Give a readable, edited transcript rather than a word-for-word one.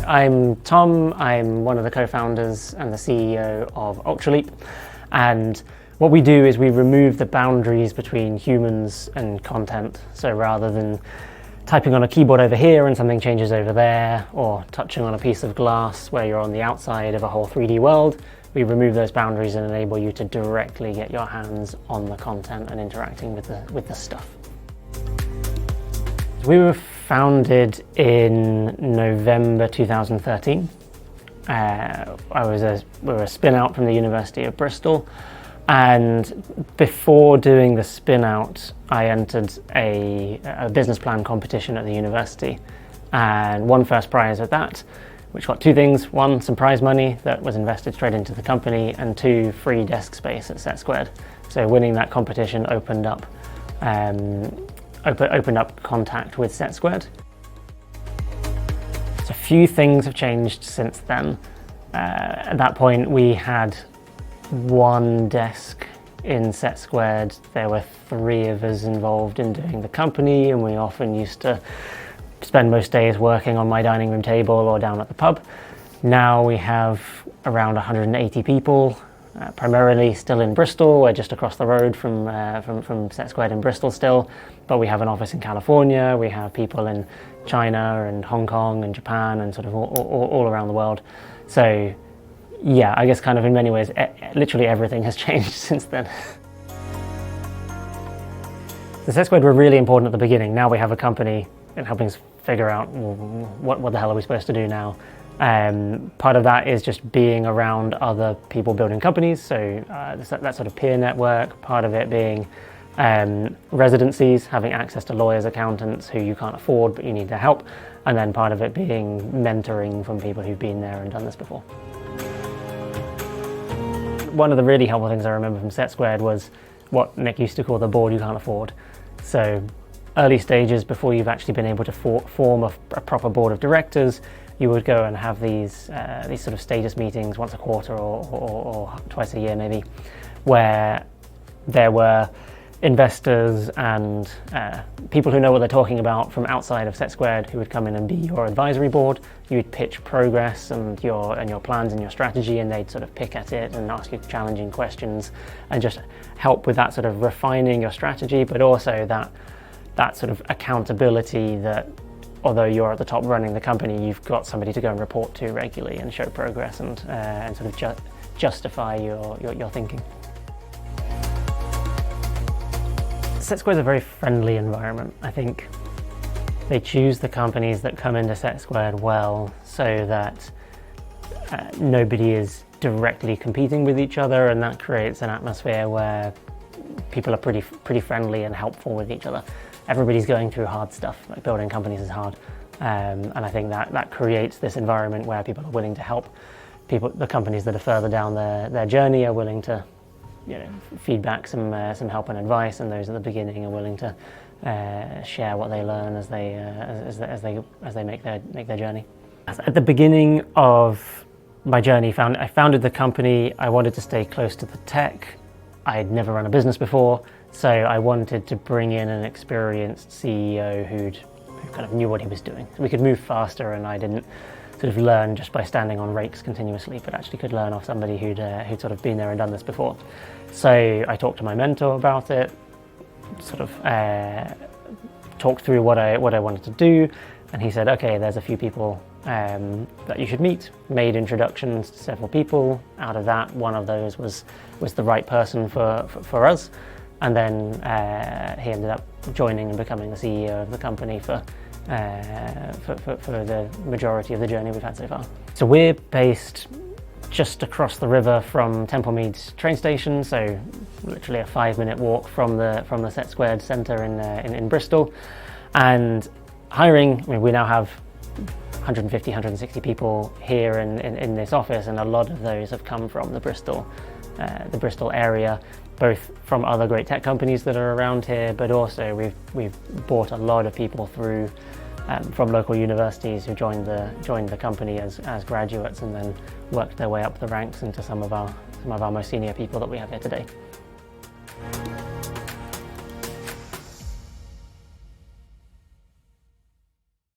I'm Tom, I'm one of the co-founders and the CEO of Ultraleap, and what we do is we remove the boundaries between humans and content. So rather than typing on a keyboard over here and something changes over there, or touching on a piece of glass where you're on the outside of a whole 3D world, we remove those boundaries and enable you to directly get your hands on the content and interacting with the stuff. We were founded in November 2013. We were a spin out from the University of Bristol, and before doing the spin out I entered a business plan competition at the university and won first prize at that, which got two things: one, some prize money that was invested straight into the company, and two, free desk space at SETsquared. So winning that competition opened up contact with SETsquared. So a few things have changed since then. At that point we had one desk in SETsquared. There were three of us involved in doing the company, and we often used to spend most days working on my dining room table or down at the pub. Now we have around 180 people, primarily still in Bristol. We're just across the road from SETsquared in Bristol still, but we have an office in California. We have people in China and Hong Kong and Japan and sort of all around the world. So yeah, I guess kind of in many ways, literally everything has changed since then. The SETsquared were really important at the beginning. Now we have a company and helping us figure out what the hell are we supposed to do now. Part of that is just being around other people building companies, so that sort of peer network. Part of it being residencies, having access to lawyers, accountants who you can't afford but you need their help, and then part of it being mentoring from people who've been there and done this before. One of the really helpful things I remember from SETsquared was what Nick used to call the board you can't afford. So early stages, before you've actually been able to form a proper board of directors, you would go and have these sort of status meetings once a quarter or twice a year maybe, where there were investors and people who know what they're talking about from outside of SETsquared who would come in and be your advisory board. You would pitch progress and your plans and your strategy, and they'd sort of pick at it and ask you challenging questions and just help with that sort of refining your strategy, but also that sort of accountability that although you're at the top running the company, you've got somebody to go and report to regularly and show progress and sort of justify your thinking. SETsquared is a very friendly environment. I think they choose the companies that come into SETsquared well so that nobody is directly competing with each other, and that creates an atmosphere where people are pretty friendly and helpful with each other. Everybody's going through hard stuff, like building companies is hard, and I think that creates this environment where people are willing to help. The companies that are further down their journey are willing to feedback some help and advice, and those at the beginning are willing to share what they learn as they make their journey. At the beginning of my journey, I founded the company. I wanted to stay close to the tech. I had never run a business before, so I wanted to bring in an experienced CEO who kind of knew what he was doing. So we could move faster, and I didn't sort of learn just by standing on rakes continuously, but actually could learn off somebody who'd sort of been there and done this before. So I talked to my mentor about it, sort of talked through what I wanted to do, and he said, okay, there's a few people that you should meet. Made introductions to several people. Out of that, one of those was the right person for us, and then he ended up joining and becoming the CEO of the company for the majority of the journey we've had so far. So we're based just across the river from Templemead train station, so literally a 5-minute walk from the SETsquared centre in Bristol. And hiring, I mean, we now have 150, 160 people here in this office, and a lot of those have come from the Bristol area, both from other great tech companies that are around here, but also we've brought a lot of people through from local universities who joined the company as graduates and then worked their way up the ranks into some of our most senior people that we have here today.